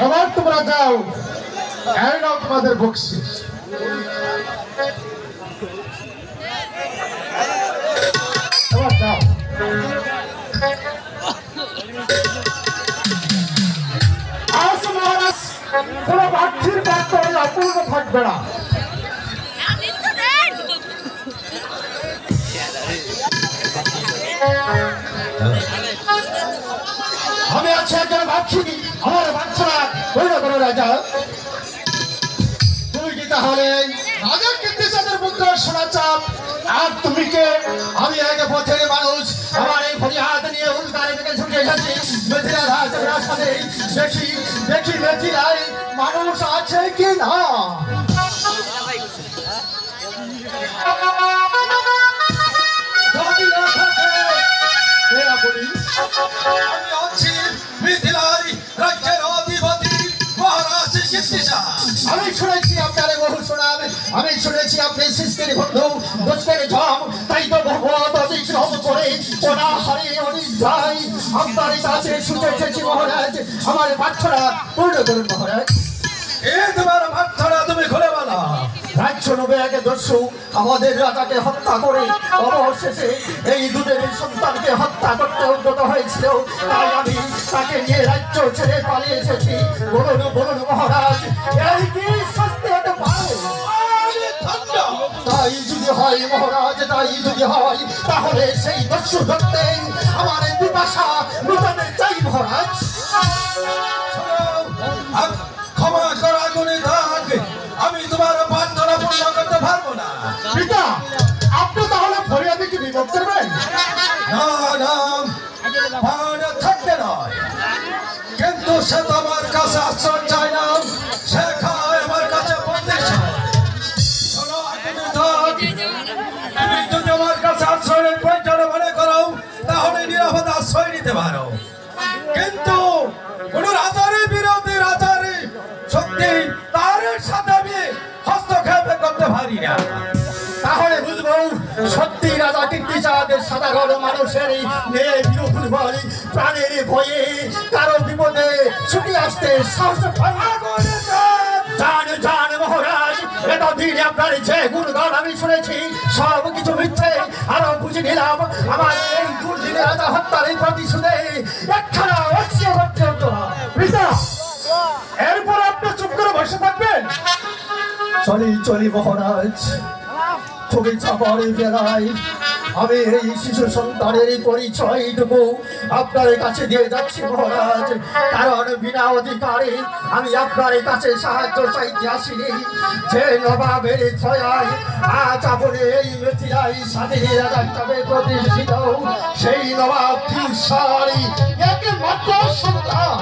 এবার তোমরা যাও, এই নাও তোমাদের বকশিশ। এবার যাও। আজ মহারাজ কোন বাক্ষীর বাক্য অপূর্ণ থাকবে না। আমি আছি একজন বাক্ষী, আমার বাচ্চারা বইল করো রাজা। তুই কি তাহলে রাজার কীর্তিচাঁদের পুত্র সোনা চাপ? আর তুমি কে? আমি এক পথের মানুষ, আমার এই ফরিয়াদ নিয়ে উল্কারে থেকে ছুটে এসেছি মেথিলা রাজের সাথে। দেখি দেখি মেথিলায় মানুষ আছে কি না। যদি না থাকে বলি আমি আছি মিথিলাই রাজ্যের অধিপতি মহারাজ কীর্তিচাঁদ। আমি শুনেছি আপনারে বহু শোনান, আমি শুনেছি আপনি সৃষ্টির বন্ধু দুষ্টের ঝম, তাই তো ভগবত অতিক্রম করে ওনা হারে অনিদ্রায় আপনার কাছে ছুটে এসেছি মহারাজ। আমার বাচ্চারা পূর্ণ করুন মহারাজ। এ তোমার বাচ্চারা তুমি খুলে বলা। রাজ্য নবে এক দস্যু আমাদের রাজাকে হত্যা করে অবশেষে এই দুধের সন্তানকে হত্যা করতে উদ্যত হয়েছিল, তাই আমি তাকে নিয়ে রাজ্য ছেড়ে পালিয়ে এসেছি। বলুন বলুন মহারাজ, এই কি সত্যি হতে পারে? তাই যদি হয় মহারাজ, তাই যদি হয় তাহলে সেই দস্যু ধরতে আমার পিপাসা মেটাতে চাই মহারাজ। ক্ষমা করা গুণে থাক, আমি তোমার প্রার্থনা পূর্ণ করতে পারবো না। পিতা, আপনি তাহলে ফরিয়াদিকে বিভোগ করবেন? না না, থাকতে নয়, কিন্তু সে তো আমার কাছে আশ্রয় চায় না, সে খায় আমার কাছে বন্দী। তুমি যদি আমার কাছে আশ্রয়ের প্রয়োজন মনে করো তাহলে নিরাপদ আশ্রয় নিতে পারো, কিন্তু কোন রাজারের বিরোধী রাজার শক্তি তার সাথে আমি হস্তক্ষেপ করতে পারি না। তাহলে বুঝবো সত্যি রাজা কীর্তিচাঁদের সাধারণ মানুষের প্রাণের ভয়ে কারো বিপদে ছুটে আসতে সাহস পায় না। জান জান মহারাজ, এতদিন আপনার যে গুণগান আমি শুনেছি সব কিছু মিথ্যে। আরো বুঝে নিলাম আমার এই দুর্দিনে রাজা হত্যার এই প্রতিশোধে একখানা অস্ত্র করতে হতো না। পিতা, এরপর আপনি চুপ করে বসে থাকবেন? চলি চলি মহারাজ, ছবি ছাপার বেলায় আমি এই শিশু সন্তানের পরিচয়টুকু আপনার কাছে দিয়ে যাচ্ছি মহারাজ, কারণ বিনা অধিকারে আমি আপনার কাছে সাহায্য চাইতে আসিনি। যে নবাবের ছয়ায় আজ আপনি এই মেথিলাই স্বাধীন রাজা হিসাবে প্রতিষ্ঠিত, সেই নবাব ফিরসারি একমাত্র সন্তান।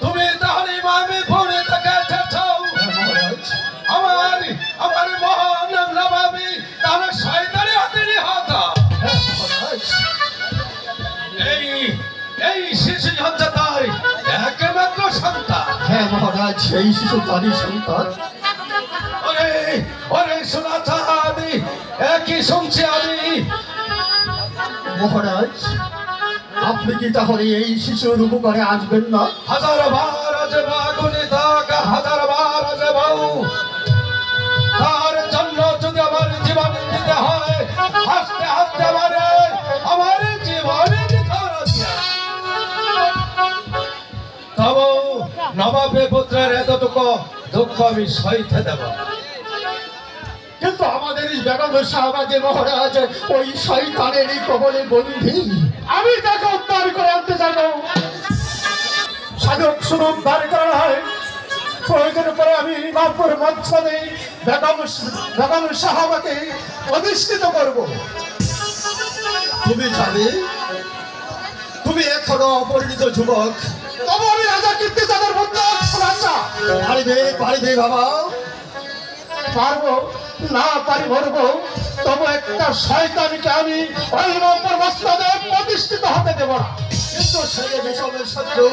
তুমি তাহলে মামে পড়ে থাকা আমার আমার মহান নবাবী তার শয়তানি হাতে নিহত। এই শিশু হচ্ছে তার একমাত্র সন্তান। হ্যাঁ মহারাজ, এই শিশু তারই সন্তান। ওরে ওরে শোনা চাঁদ, একই শুনছি আমি। মহারাজ, আপনি কি তাহলে এই শিশুর উপকারে আসবেন না? হাজার বার আসবা গুণে থাক, হাজার বার আসবাও। তার জন্য যদি আমার জীবন দিতে হয়, হাসতে হাসতে আমার জীবন তবু নবাবে পুত্রের এতটুকু দুঃখ আমি সইতে দেব। কিন্তু আমাদের এই বেগম শাহবাজে মহারাজ ওই শয়তানেরই কবলে বন্দী। আমি তাকে উদ্ধার করে আনতে জানো। সাধক সুরম বার করা হয়, প্রয়োজন করে আমি বাপুর মৎসনে বেগম সাহাবাকে অধিষ্ঠিত করব। তুমি যাবে, তুমি এখনো অপরিণিত যুবক, তবে আমি রাজা কীর্তিচাঁদের পুত্র রাজা। পারিবে বাবা? পারবো না পারি বলবো, তবু একটা শয়তানকে আমি ওই মস্তদে প্রতিষ্ঠিত হতে দেব না। কিন্তু সেই বিষমের শত্রু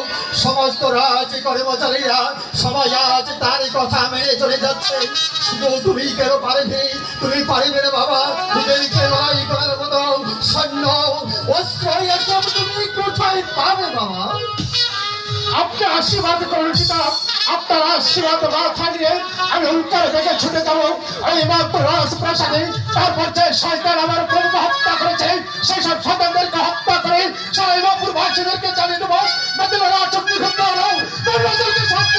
সমস্ত রাজ কর্মচারীরা সবাই আজ তারই কথা মেনে চলে যাচ্ছে। শুধু তুমি কেন পারবে? তুমি পারবে না বাবা। নিজেকে লড়াই করার মতো সৈন্য অস্ত্র এসব তুমি কোথায় পাবে বাবা? আপনি আশীর্বাদ করুন পিতা। আপনার আশীর্বাদ না থাকলে আমি উত্তর থেকে ছুটে যাবো ওই মাত্র রাজপ্রাসাদে। তারপর যে শয়তান আমার কর্ম হত্যা করেছে সেই সব শয়তানদেরকে হত্যা করে সারাইবাপুর ভাষীদেরকে জানিয়ে দেবো চুক্তি করতে হলো শাস্তি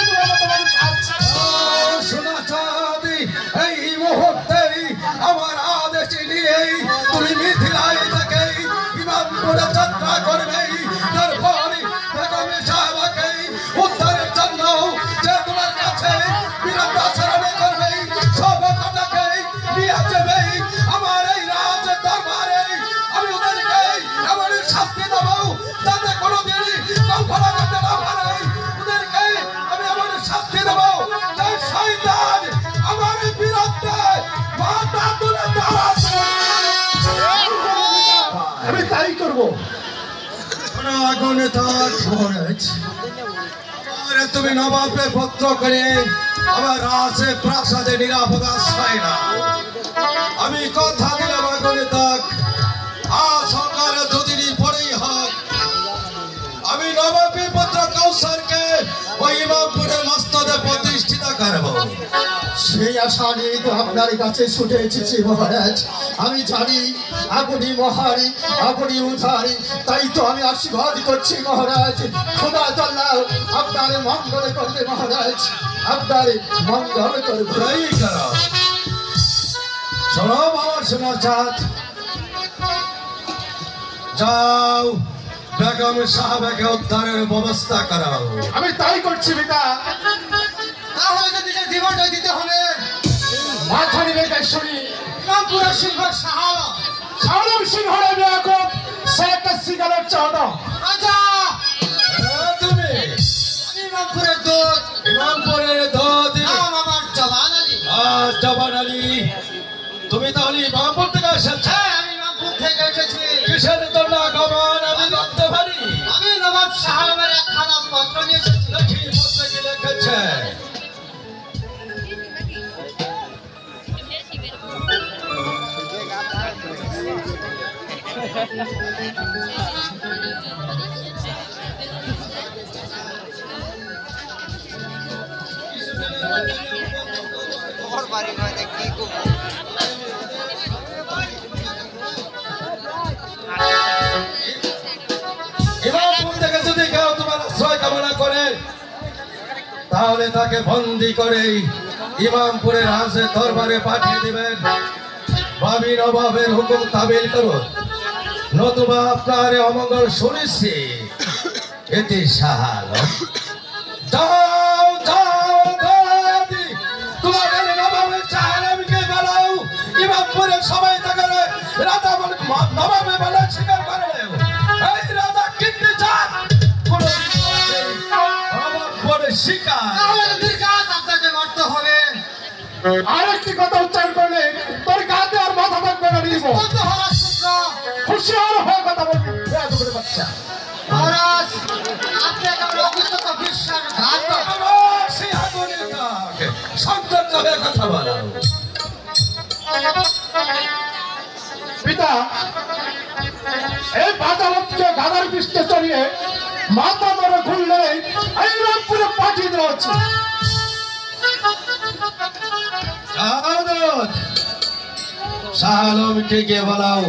এই মুহূর্তে আমার আদেশ নিয়ে তুমি মিথিলায় থেকে ইমামপুরে যাত্রা করবে। তারপরে বেগমের সাহেবকে উদ্ধারের জন্য যে তোমার কাছে বিরাট আচরণ করবে সব কথাকে নিয়ে যাবে আমার এই রাজ দরবারে। আমি ওদেরকে এমন শাস্তি দেবো যাতে কোনোদিনই কল্পনা করতে না পারে। ওদেরকে আমি এমন শাস্তি দেবো যে শয়তান আমার বিরুদ্ধে মাথা তুলে দাঁড়াচ্ছে। আমি তাই করবো। তুমি নবাবে পত্র করে আমার রাজে প্রাসাদে নিরাপদ আশ্রয় না। আমি কথা দিলাম আগুনে তাক আজ সরকারে দুদিনই পরেই হোক আমি নবাবে পত্র কৌশলকে ওই ইমামপুরের মস্তদে প্রতিষ্ঠিত করব। সেই আশা নিয়ে তো আপনার কাছে ছুটে এসেছি মহারাজ। আমি জানি আপনি মহারি, আপনি উদ্ধারি, তাই তো আমি আশীর্বাদ করছি মহারাজ। খোদা তাআলা আপনার মঙ্গল করবে মহারাজ, আপনার মঙ্গল করবে। শোনো বাবা, শোনো চাঁদ, যাও বেগম সাহেবকে উদ্ধারের ব্যবস্থা করাও। আমি তাই করছি পিতা। তাহলে তো নিজের জীবনটা দিতে হবে। মাথা নিবেকেশ্বরী ইমামপুরের সিংহ সাহাবা সালম সিংহরে বিয়াকুব শেখ সিগালের চৌদা। আচ্ছা তুমি ইমামপুরের দুধ, ইমামপুরের দুধ নাম আমার জবান আলী। জবান আলী, তুমি তাহলে ইমামপুর থেকে এসেছ? আমি ইমামপুর থেকে এসেছি। কিসের জন্য আগমন আমি জানতে পারি? আমি নবাব সাহেবের একখানা পত্র নিয়ে এসেছি। কি পত্র কি লিখেছে? ইমামপুর থেকে যদি কেউ তোমার আশ্রয় কামনা করে তাহলে তাকে বন্দী করে ইমামপুরের রাজে দরবারে পাঠিয়ে দিবেন। ভাবি নবাবের হুকুম তামিল করুন, নতুবা আপনার অমঙ্গল শুনেছি। এটি সাহাল। যাও যাও দাদি, তোমাদের নবাবের সাহালকে বলাও ইমামপুরের সবাই তাকে রাজা বলে নবাবে বলে স্বীকার করে নেও। এই রাজা কীর্তিচাঁদ নবাব শিকার আপনাকে মারতে হবে। আরেকটি কথা উচ্চারণ করলে তোর গাতে আর মাথা থাকবে না। নিব হুশিয়ার হয়ে কথা বলবি বাচ্চা। মহারাজ আপনি একেবারে অকৃতজ্ঞ বিশ্বাসঘাতক। সেই আগুনে সন্তান হয়ে কথা বলাও। পিতা, এই বাজারকে গাদার পৃষ্ঠে চড়িয়ে মাথা ধরে ঘুরলে এই রামপুরে পাঠিয়ে দেওয়া হচ্ছে। শাহালমকে গিয়ে বলাও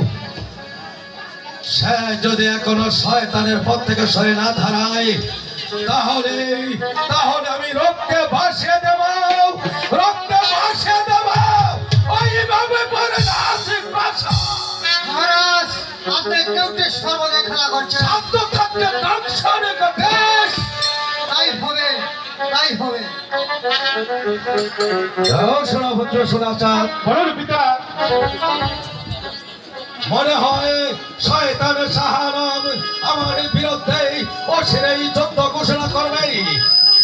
সে যদি এখনো শয়তানের পথ থেকে সরে না ধারায় তাহলে তাহলে আমি রক্তে ভাসিয়ে দেব, রক্তে ভাসিয়ে দেব ওইভাবে পরে না আসে ভাষা। মহারাজ আপনি কেউটে সর্বদা খেলা করছেন। শান্ত থাকতে ডাকসানে বেশ তাই হবে। তাই হবে। যাও শোনা পুত্র শোনা চাঁদ, বলুন পিতা। মনে হয় শয়তান শাহ আলম আমার বিরুদ্ধে অচিরেই যুদ্ধ ঘোষণা করবে।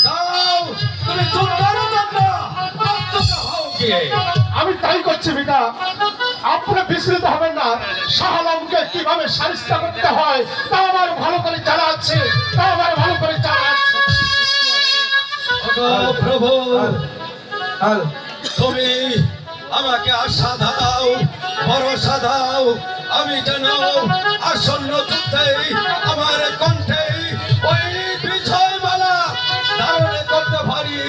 যাও তুমি যুদ্ধের জন্য প্রস্তুত হও গিয়ে। আমি তাই করছি পিতা। আপনারা বিস্মিত হবেন না। শাহ আলমকে কিভাবে সারিস্তা করতে হয় তা আমার ভালো করে জানা আছে, তা আমার ভালো করে জানা আছে। ওগো প্রভু, তুমি আমাকে আশা দাও, ভরসা দাও, আমি যেন আসন্ন যুদ্ধে আমার কণ্ঠে ওই বিজয় মালা ধারণ করতে পারি,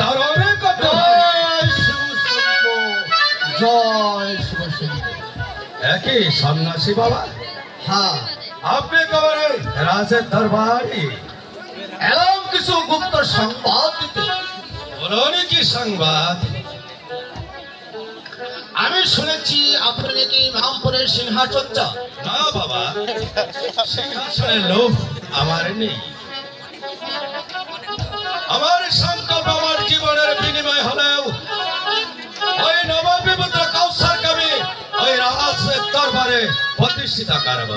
ধারণ করতে পারি। জয় শিব শম্ভু। একই সন্ন্যাসী বাবা, হ্যাঁ, আপনি কবে রাজের দরবারে? এরকম কিছু গুপ্ত সংবাদ দিতে। বলুন কি সংবাদ? আমি শুনেছি আপনি নাকি রামপুরের সিংহাসন চান। না বাবা, সিংহাসনের লোভ আমার নেই। আমার সংকল্প আমার জীবনের বিনিময় হলেও ওই নবাবী পুত্র কাউসারকে আমি ওই রাজের দরবারে প্রতিষ্ঠিত করব।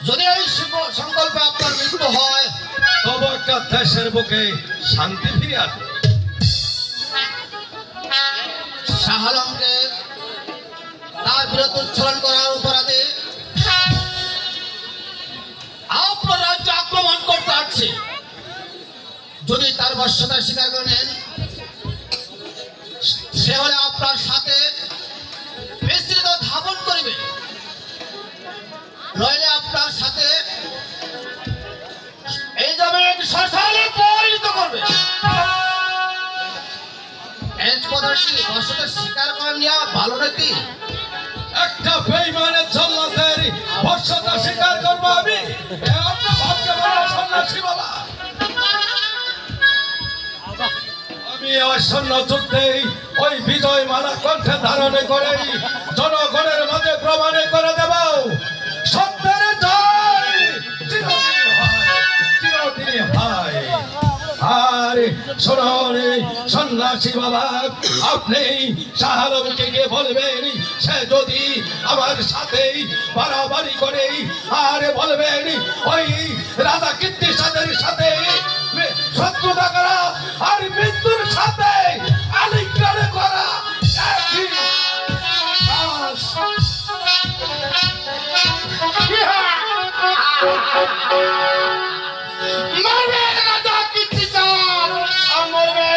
যদি এই সংকল্পে আপনার মৃত্যু হয়, তবু একটা দেশের বুকে শান্তি ফিরে আসবে। শাহ আলমকে তার বিরুদ্ধে উচ্চারণ করার অপরাধে আপনার রাজ্য আক্রমণ করতে আসছে। যদি তার বশ্যতা স্বীকার করে নেন, সে হলে আপনার সাথে বিস্তৃত ধাপন করিবে, নইলে আপনার সাথে এই জমিন শ্মশানে পরিণত করবে। বশ্যতা স্বীকার করে নেওয়া ভালো নাকি? একটা বেঈমানের জল্লাদের বশ্যতা স্বীকার করবো আমি? এ আপনার ভাবকে বলা সন্ন্যাসী বাবা। আমি আসন্ন যুদ্ধেই ওই বিজয় মালা কণ্ঠে ধারণ করে জনগণের মাঝে প্রমাণ করে দেব সত্যের জয় চিরদিন হয়, চিরদিন হয়। আর শোনুন সন্ন্যাসী বাবা, আপনি শাহ আলমকে গিয়ে বলবেন সে যদি আমার সাথে বাড়াবাড়ি করে, আর বলবেন ওই রাজা কীর্তিসাদের সাথে শত্রুতা করা আর মৃত্যুর সাথে আলিঙ্গন করা একই কাজ। মারবে রাজা কীর্তিচাঁদ, মরবে।